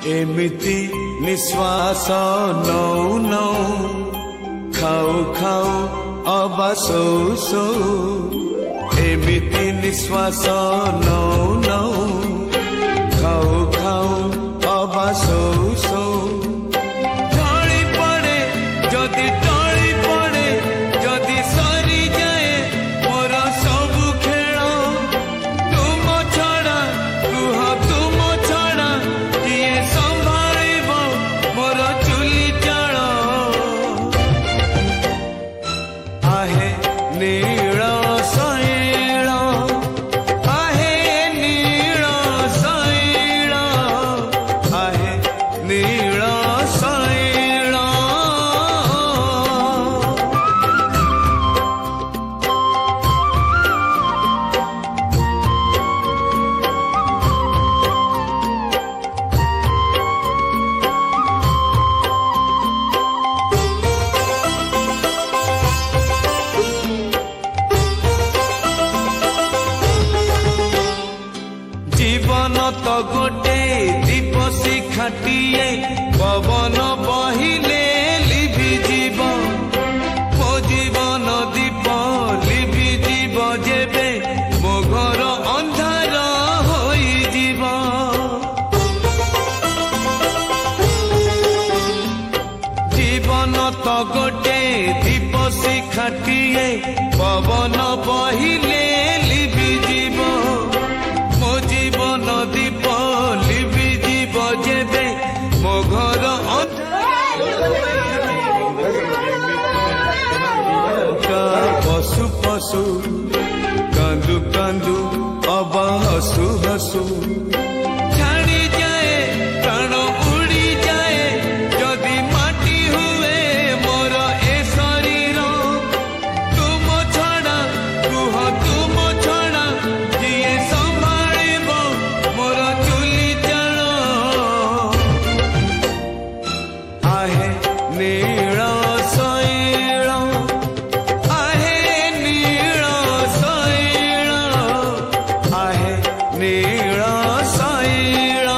एमिति निश्वास नौ नौ खाऊ खाऊ अबा सौ सौ एमिति निश्वास नौ नौ खाऊ खाऊ अबा सौ सौ ढली पड़े जदि टली पड़े जदि सरी जाए मोर सबु खेल तुम छड़ा कुह तुम छड़ा किए संभालिब मोर चुली चाल आहे नील शैल आहे नील शैल आहे नील शैल जीवन तो गोटे दीप शिखाटिए पवन बहिले लिभि जीव मो जीवन दीप लिभि जीव जेबे मो घर अंधार होई जीव जीवन तो गोटे दीप शिखाटिए पवन बहिले लिभि जीव मो जीवन दीप लिभि जीव जेबे मो घर पशु पशु कांदु कांदु अब हसु हसु छाड़ी जाए प्राण उड़ी जाए जदि माटी हुए मोर ए शरीर तुम छड़ा कुह तुम छड़ा किए संभालिब मोर चुली चाल आहे नील शैल आहे नील शैल आहे नील शैल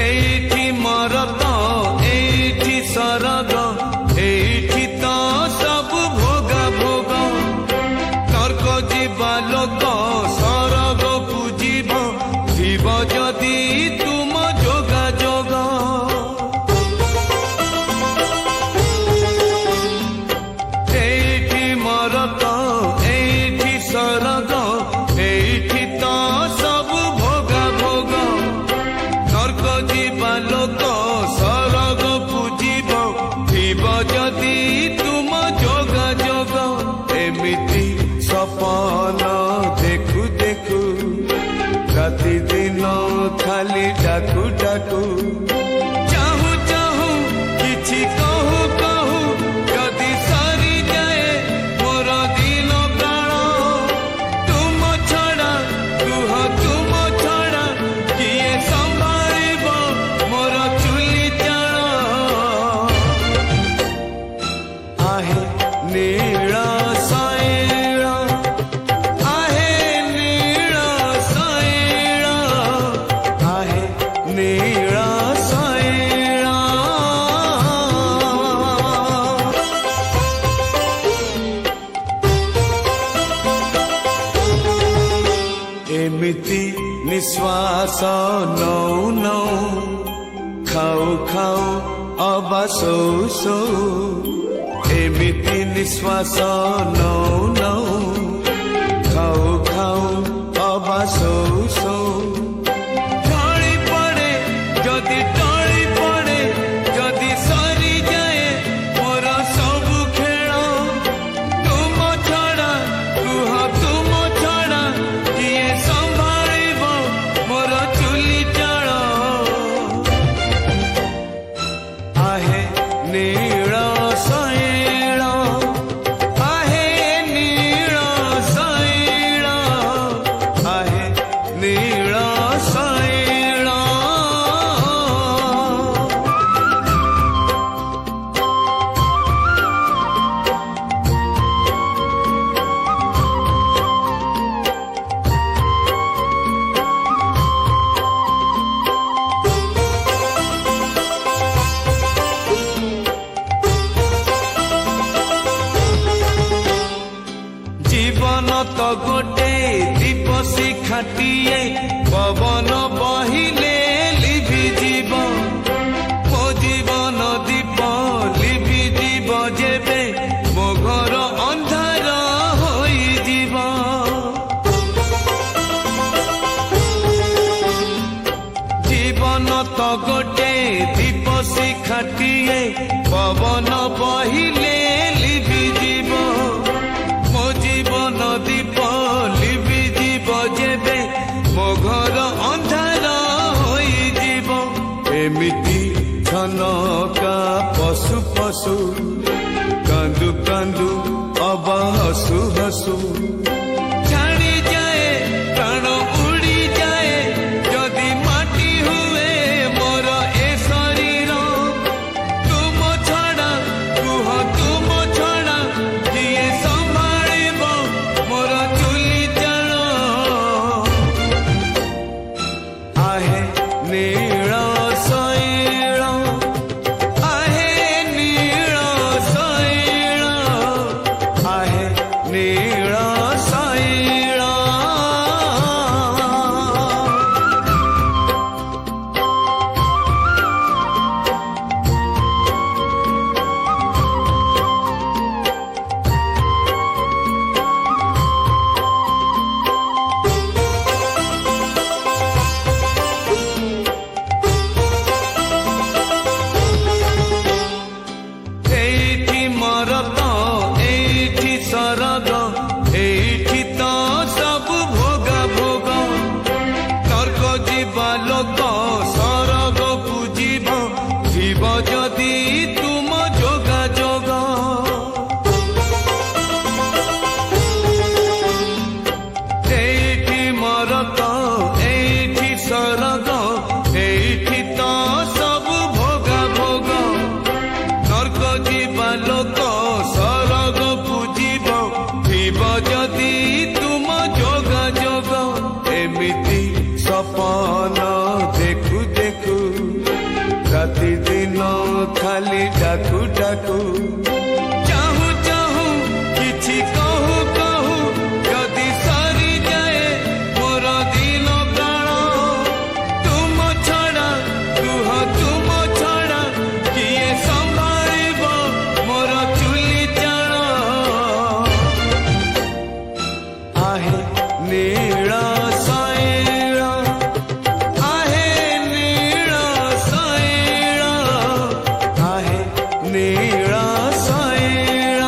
एठी मरद एठी सरग एठी तो सब भोग भोग तर्क जीवा लोक सरग पूजिब जीव जदि तुम जोगा जोग एठी मरद एठी सरग एठी तो सब भोग भोग तर्क जीवा लोक सरग पूजिब जीव जदि तुम जोग जोग एमिति सपन देखु देखु राति दिन खाली डाकू डाकू चाहू चाहू किछि कहू कहू जदि सरी जाए मोर दिन प्राण तुम छड़ा कुह तुम छड़ा किए संभालिब मोर चुली चाल आहे नील शैल आहे नील शैल आहे नील शैल एमिति निश्वास नौ नौ खाऊ खाऊ अबा सौ सौ एमिति निश्वास नौ नौ खाऊ खाऊ अबा सौ सौ ढली पड़े जदि टली पड़े जदि सरी जाए मोर सबु खेल तुम छड़ा कुह तुम छड़ा किए संभालिब मोर चुली चाल आहे नील शैल आहे जीवन तो गोटे दीप शिखाटिए पवन बहिले लिभि जीव मो जीवन दीप लिभि जीव जेबे मो घर अंधार होई जीव जीवन तो गोटे दीप शिखाटिए पवन बहिले लिभि जीव मो जीवन दीप लिभि जीव जेबे मो घर अंधार होई जीव एमिति छनका पशु पशु कांदु कांदु अब हसु हसु छाड़ी जाए प्राण उड़ी जाए जदि माटी हुए मोर ए शरीर तुम छड़ा कुह तुम छड़ा किए संभाଳିବ मोर चुली जल आहे नील शैल आहे नील शैल आहे नील शैल एठी मरत एठी सरग एठी तो सब भोग भोग नर्क जीवा लोक सरग पूजिब जीव जदि तुम जोगा जोग एठी मरत एठी सरग एठी तो सब भोग भोग नर्क जीवा लोक सरग पूजिब जीव जदि तुम जोग जोग एमिति सपन देखु देखु राति दिन खाली डाकू डाकू चाहू चाहू किछि कहू कहू जदि सरी जाए मोर दिन प्राण तुम छड़ा कुह तुम छड़ा किए संभाଳିब मोर चुली जल आहे नील शैल आहे नील शैल आहे नील शैल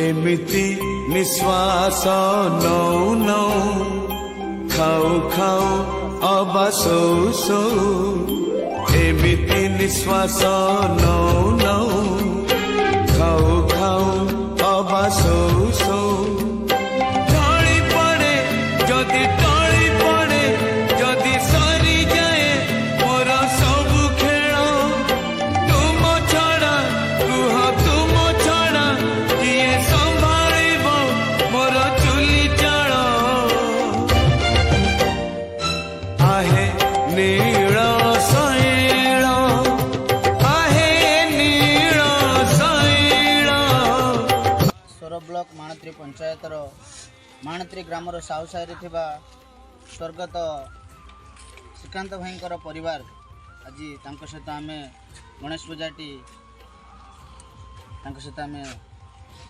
एमिति निश्वास नौ नौ खाऊ खाऊ अब सौ सौ एमिति निश्वास नौ नौ खाऊ खाऊ अब सौ सौ ढली पड़े जदि टली पड़े जदि सरी जाए मोर सबु खेल तुम छड़ा कुह तुम छड़ा किए संभाଳିବ मोर चुली जल आहे नील शैल आहे नील शैल सोर ब्लॉक माणत्री पंचायतर माणत्री ग्रामर साहू साहि स्वर्गत श्रीकांत भाईंकर परिवार आज सहित आम गणेश पूजाटी सहित आम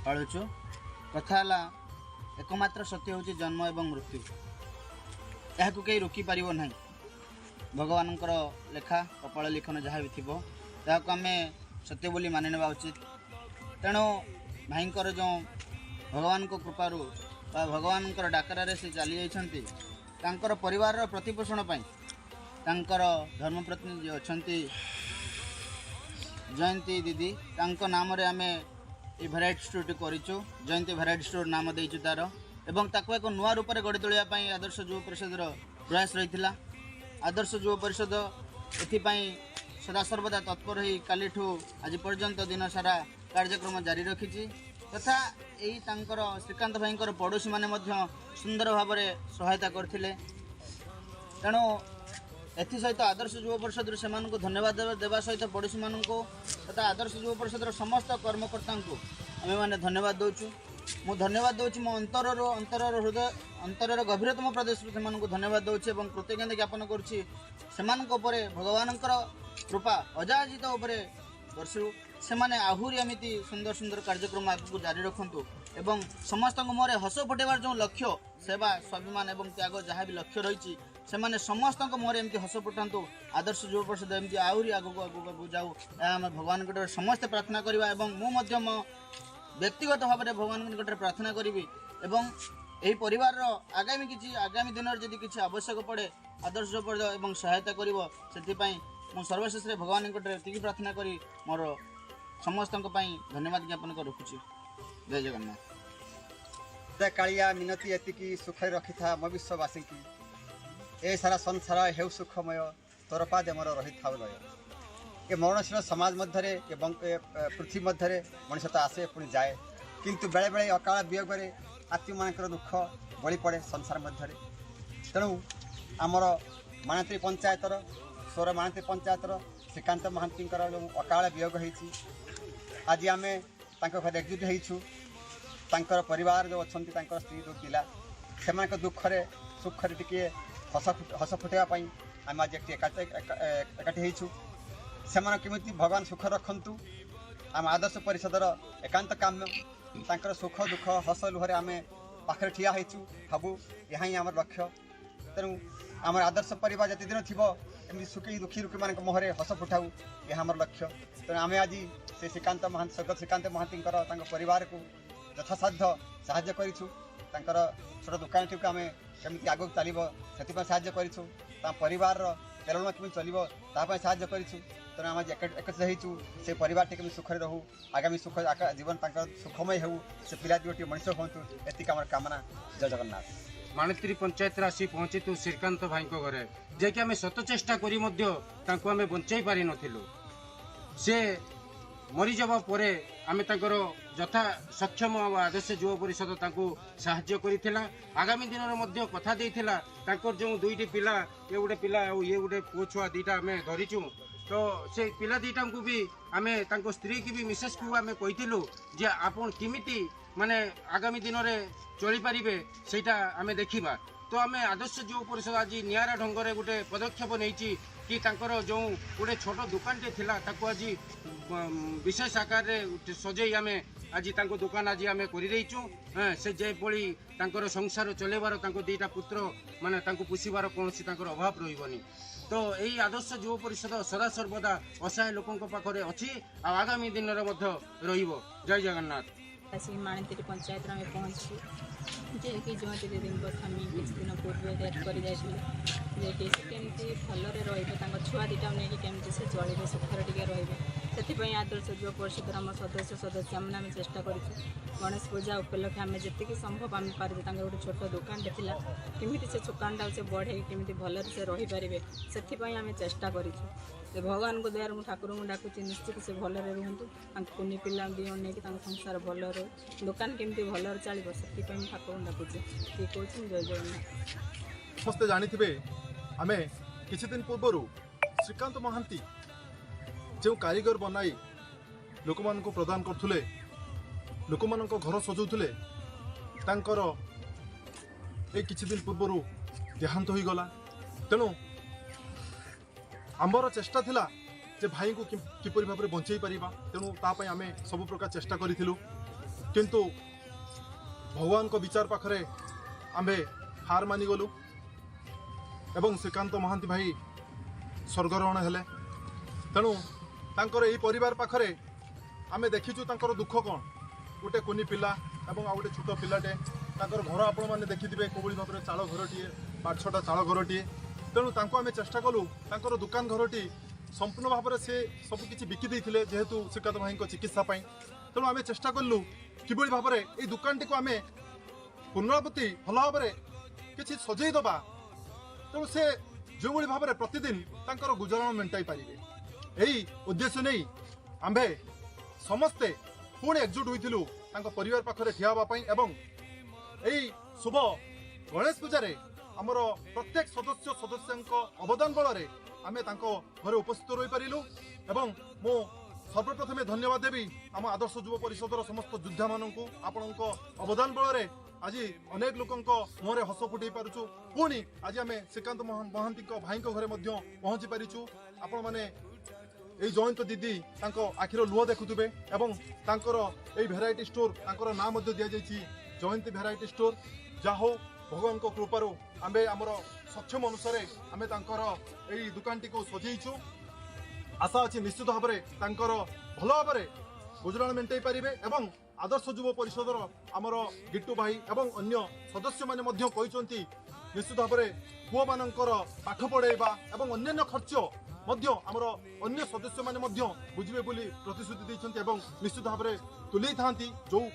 पालुचु कथा एकमात्र सत्य हूँ जन्म एवं मृत्यु यह कहीं रोकी पार ना भगवान लेखा कपाल लिखन जहाँ भी थी यह आम सत्य बोली मानि नेबा उचित तेणु भाईंकर जो भगवान को कृपारू भगवान डाकरारे से चली जाइछंती तांकर परिवार प्रतिपोषण तांकर धर्मपत्नी जी अच्छा जयंती दीदी तांको नाम रे आमे ये भेराइटी स्टोर करूँ जयंती भेराइटी स्टोर नाम देचु तार एवं ताको एक नुआ रूप में गढ़ी तोलिया आदर्श युव परिषद प्रयास रही आदर्श युव परिषद एथिपाई सदा सर्वदा तत्पर ही कालीठू आज पर्यंत दिन सारा कार्यक्रम जारी रखी तथा यही तांकर श्रीकांत भाई पड़ोशी मैंने सुंदर भाव में सहायता करते। तेणु एसत आदर्श युव परिषद से धन्यवाद देवा सहित पड़ोशी मान तथा आदर्श युव परिषद समस्त कर्मकर्ता आम मैंने धन्यवाद दूचु। मु धन्यवाद दूँ मो अंतर हृदय अंतर गभीरतम प्रदेश से धन्यवाद दूँ और कृतज्ञता ज्ञापन करुँची भगवान कृपा अजाजित वर्षु से माने आहुरी एमती सुंदर सुंदर कार्यक्रम आगू जारी रखु एवं समस्त मुहर हस फुटेबार जो लक्ष्य सेवा स्वाभिमान और त्याग जहाँ भी लक्ष्य रही से माने समस्त मुहर एमती हस फुटातु आदर्श युव परिषद एमती आहरी आगू आगू जाऊ आम भगवान निकट समस्ते प्रार्थना करवा एवं मु मो व्यक्तिगत भाव में भगवान निकट प्रार्थना करी एवं यही परिवार आगामी दिन में जदि किसी आवश्यक पड़े आदर्श युव परिषद एवं सहायता कर सर्वशेष भगवान निकट एति प्रार्थना करी मोर समस्त धन्यवाद ज्ञापन कर रखुची। जय जगन्नाथ। जय कालिया मिनती एतिकी सुखै रखी था मो विश्ववासी की ए सारा संसार हेउ सुखमय तोरपाद मोर रही था लय ए मरणशील समाज मध्य एवं पृथ्वी मध्य मनुष्य तो आसे पुणी जाए किंतु बेले बेले अकाल वियोगे आत्मी मान दुख बड़ी पड़े संसार मध्य। तेणु आमर मानती पंचायतर सोर मानती पंचायतर श्रीकांत महांती जो अकाल वियोग होती आज आम घर एकजुट होकर परिवार जो अच्छा स्त्री जो पिला से दुखरे सुखरे टी हस फुटाई आम आज एकाठी होती से केमी भगवान सुख रखु आम आदर्श परिषदर एकांत काम्य सुख दुख हस लुहरे आम पाखे ठिया होचु सबू यहाँ आम लक्ष्य। तेणु आम आदर्श परिवार जिते दिन थी एमती सुखी दुखी रुखी मान मुहरे हस फुटाऊ यह आम लक्ष्य। तेणु आम आज से श्रीकांत महांती स्वर्गत श्रीकांत महांती परिवार को यथासाध्य साहाय्य करूँ छोट दुकान टी आम केमी आगे चलो से साहाय्य करूँ परिवार चलन केमी चलो ताप साहाय्य करूँ। तेणु आम एकत्रित हो से परिवार टी सुखरे रहू आगामी सुख जीवन सुखमय हो से पिला दुटी मनुष्य हूँ एतिक आम कामना। जय जगन्नाथ। माणित्री पंचायत आसी पहुंचीतु श्रीकांत भाई घरे जे आम शत चेष्टा करी आम बंचाई पारि नथिलु से मरीजवा परे आम यथा सक्षम आदर्श युव परिषद साहाय्य करिथिला आगामी दिन में कथा देइथिला जो दुईटी पिला ये गोटे पिला ये गोटे पुओ छुआ दीटा आम धरीचु तो से पिला दीटा को भी आम स्त्री की भी मिसेस को आम कहीलु जे आपन किमिति माने आगामी दिन में चली पारे सेटा आम देखा तो आम आदर्श युव परिषद आज निरा ढंग से गोटे पदक्षेप नहीं कि जो गोटे छोट दुकान टे थिला ताको आज विशेष आकार सजे आम आज दुकान आज आम कर से जेपड़ी संसार चलेबार दीटा पुत्र माने पोषिबार कौन अभाव रही तो यही आदर्श युव परिषद सदा सर्वदा असहाय लोकों पाखे अच्छी आगामी दिन में रहिबो। जय जगन्नाथ। आसिक माणित्री पंचायत में पहुँची जे जयंती दीदी आम किसी दिन पूर्व डेथ कर केमती भलरे रुआ दीटा नहीं केमती से चलिए सुखर टे रे आदर्श युव परिषद आम सदस्य मैंने चेष्टा कर गणेश पूजा उपलक्षे आम जी संभव आम पारे गोटे छोट दुकान थी केमी से दुकानटा से बढ़े केमी भलरे से रहीपर से आम चेष्टा कर भगवान को दयार ठाकुर को डाकुची निश्चित से भलरे रुहतु कुनी पिला दी नहीं संसार भल रहे दुकान केमती भलरे चलो से ठाकुर को डाकुची ये कहूँ। जय जगन्नाथ। समस्ते जानी आम किसी दिन पूर्व श्रीकांत महांती जो कारीगर बनाई लोक मान प्रदान करथुले लोक मान घर सजाउले किछि दिन पूर्व देहांत हो गला। तेणु आमर चेष्टा थिला जे भाई को किपरि भाबरे बंचाई परिबा तेणु तापई आमे सब प्रकार चेष्टा करिथिलु किंतु भगवान को विचार पाखरे आमे हार मानि गलु एवं श्रीकांत महांती भाई स्वर्गरोहण हेले। तेणु तांकर एही परिवार पाखरे आमे देखिचु तांकर दुख कौन गोटे कुनी पिला एवं आ गोटे छोट पिलाटे तांकर घर आपण माने देखिथिबे कोबळी भाबरे चाळ घरटीए 5-6टा चाळ घरटीए। तेणु तांको आमे चेष्टा कलु तांकर दुकान घरटी संपूर्ण भाव से सब किसी बिकी देइथिले जेहेतु श्रीकांत भाई चिकित्सा पाई। तेणु आमे चेष्टा कलु किबळी भाबरे ए दुकान टी को आमे पुनरावृत्ति भल भाव किसी सजई दबा तेणु से जो भाई भाव प्रतिदिन तांकर गुजराण मेंटाई पारिबे यही उद्देश्य नहीं आंबे समस्ते पुणी एकजुट होइथिलु तांको परिवार पाखरे ठिया होबा पई एवं एई शुभ गणेश पूजा आमर प्रत्येक सदस्यांको अवदान बल आमे तांको घरे उपस्थित रही पारिलु एवं मो सर्वप्रथमे धन्यवाद देवी आम आदर्श युव परिषदर समस्त योद्धा मानू आपणक अवदान बल आज अनेक लोकंक मुहरे हस फुटई पारुछु पुणी आज आम श्रीकांत महांती भाई घरे पहुंची पारिछु आपण माने এই জয়ন্ত দিদি তাঙ্ক আখির লুহ দেখুথিবে এবং তাঙ্কর এই ভ্যারাইটি স্টোর তাঙ্কর নাম মধ্যে দিয়া যাইছি জয়ন্তী ভ্যারাইটি স্টোর যাহো ভগবান কৃপারু আম্বে আমার সক্ষম অনুসারে আমি তাঙ্কর এই দোকানটি সজাইছু আশা আছে নিশ্চিত ভাবে তাঙ্কর ভাল ভাবে গুজরাণ মেটাই পারিবে এবং আদর্শ যুব পরিষদর আমার গিট্টু ভাই এবং অন্য সদস্য মানে কইছন্তি নিশ্চিত ভাবে পুଅ ମାନଙ୍କର ପାଠ ପଢ଼ାଇବା ଏବଂ ଅନ୍ୟାନ୍ୟ ଖର୍ଚ୍ଚ ମଧ୍ୟ ଆମର ଅନ୍ୟ ସଦସ୍ୟମାନେ ମଧ୍ୟ ବୁଝିବେ ବୋଲି ପ୍ରତିଶ୍ରୁତି ଦେଇଛନ୍ତି ଏବଂ ନିଶ୍ଚିତ ଭାବରେ ତୁଲେଇଥାନ୍ତି ଯେଉଁ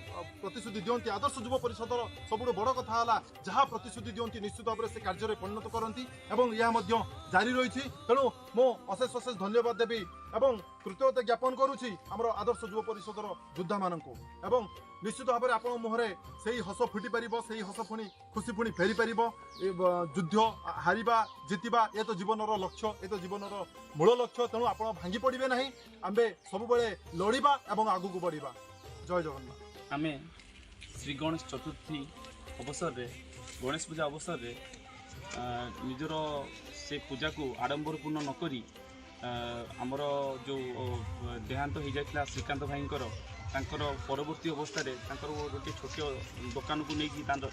ପ୍ରତିଶ୍ରୁତି ଦିଅନ୍ତି ଆଦର୍ଶ ଯୁବ ପରିଷଦର ସବୁଠୁ ବଡ଼ କଥା ହେଲା ଯାହା ପ୍ରତିଶ୍ରୁତି ଦିଅନ୍ତି ନିଶ୍ଚିତ ଭାବରେ ସେ କାର୍ଯ୍ୟରେ ପରିଣତ କରନ୍ତି ଏବଂ ଏହା ମଧ୍ୟ ଜାରି ରହିଛି ତେଣୁ ମୁଁ ଅଶେଷ ଅଶେଷ ଧନ୍ୟବାଦ ଦେବି ଏବଂ କୃତଜ୍ଞତା ଜ୍ଞାପନ କରୁଛି ଆମର ଆଦର୍ଶ ଯୁବ ପରିଷଦର ଯୋଦ୍ଧାମାନଙ୍କୁ ଏବଂ ନିଶ୍ଚିତ ଭାବରେ ଆପଣ ମୁହଁରେ ସେଇ ହସ ଫୁଟି ପାରିବ ସେଇ ହସ ପୁଣି ଖୁସି ପୁଣି ଫେରି ପାରିବ ଯୁଦ୍ଧ ହାରିବା ଜିତିବା ଏ ତ ଜୀବନର ଲକ୍ଷ୍ୟ ଏ ତ ଜୀବନର ମୂଳ ଲକ୍ଷ୍ୟ ତେଣୁ ଆପଣ ଭାଙ୍ଗି ପଡ଼ିବେ ନାହିଁ ଆମ୍ଭେ ସବୁବେଳେ ଲଢ଼ିବା ଏବଂ ଆଗକୁ ବଢ଼ିବା ଜୟ ଜଗନ୍ନାଥ आमे श्री गणेश चतुर्थी अवसर रे गणेश पूजा अवसर रे निजर से पूजा को आडंबरपूर्ण नकरी आमर जो देहांत हो जाता श्रीकांत भाई परवर्ती अवस्था गोटे छोट दुकान को लेकिन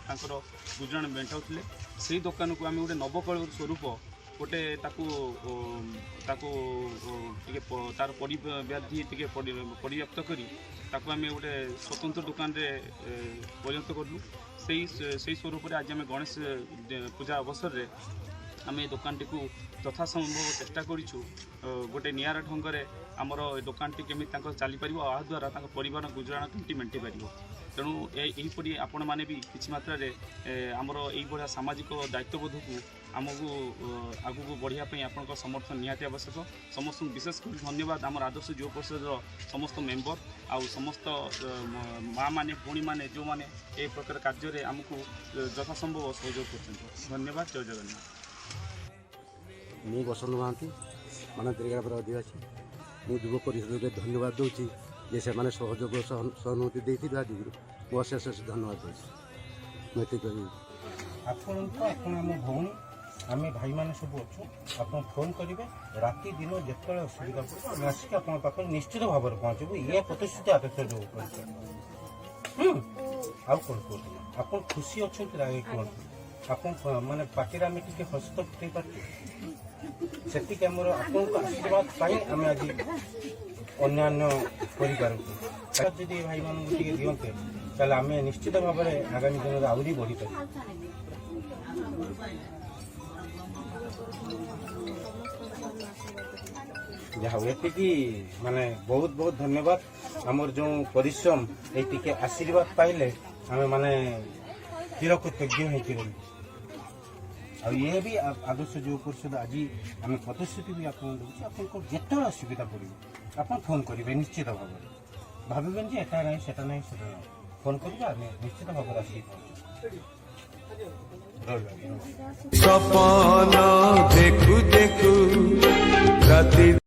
गुजराण मेटाऊले से दुकान को आम गोटे नवकल स्वरूप गोटे तार परिव्याधि परिव्याप्त करी ताकू आम गोटे स्वतंत्र दुकान रे परिणत कलु से स्वरूप आज आम गणेश पूजा अवसर रे आम दुकान टी यथासंभव चेष्टा करूँ गोटे निरा ढंग से आमर दुकान टी केमी चली पार आ द्वारा परिवार गुजराण केमती मेटी पार तेणु यहीपरी आपण मैंने भी किसी मात्रा आमर यही भाया सामाजिक दायित्वबोध को आमको आगू बढ़ापी आपण समर्थन निहाती आवश्यक समस्त विशेषकर धन्यवाद आम आदर्श युव परिषद समस्त मेम्बर आउ समस्त माँ मैंने भूणी मैंने जो मैंने ये प्रकार कार्य आमको यथासंभव सहयोग कर धन्यवाद जय जगन्नाथ मु बसंत महांती माना त्रिगापुर आदिवासी मु युव परिषद धन्यवाद दूसरी जे से माने सहयोग सहानुभूति देती मु अशेष धन्यवाद दूसरी मुझे आपण भौणी आम भाई मैंने सब अच्छु आप फोन करेंगे राति दिन जिते असुविधा पड़े आसिक आप निश्चित भाव में पहुँचबू ये प्रतिश्रुति अपेक्षा जो आउ कौन कहते आप खुशी अच्छा कहते आप माने पार्टी आम टे हस तो फुटे पार्टी से आशीर्वाद पाई आम आज अन्यान्य करी भाई मान दिंते ताल आम निश्चित भाव में आगामी दिन में आहरी बढ़ी पार जहाँ ये माने बहुत बहुत धन्यवाद आमर जो परिश्रम ये आशीर्वाद पाइले आम माने चिरकृतज्ञ हो ये भी आदर्श युव परिषद आज आम प्रतिश्रुति भी आपको जिते असुविधा पड़े आप फोन करेंगे निश्चित भाव में भावें जे एटा ना सेटा ना फोन करेंगे आम निश्चित भाव में आसिक सपना देखु देखु राति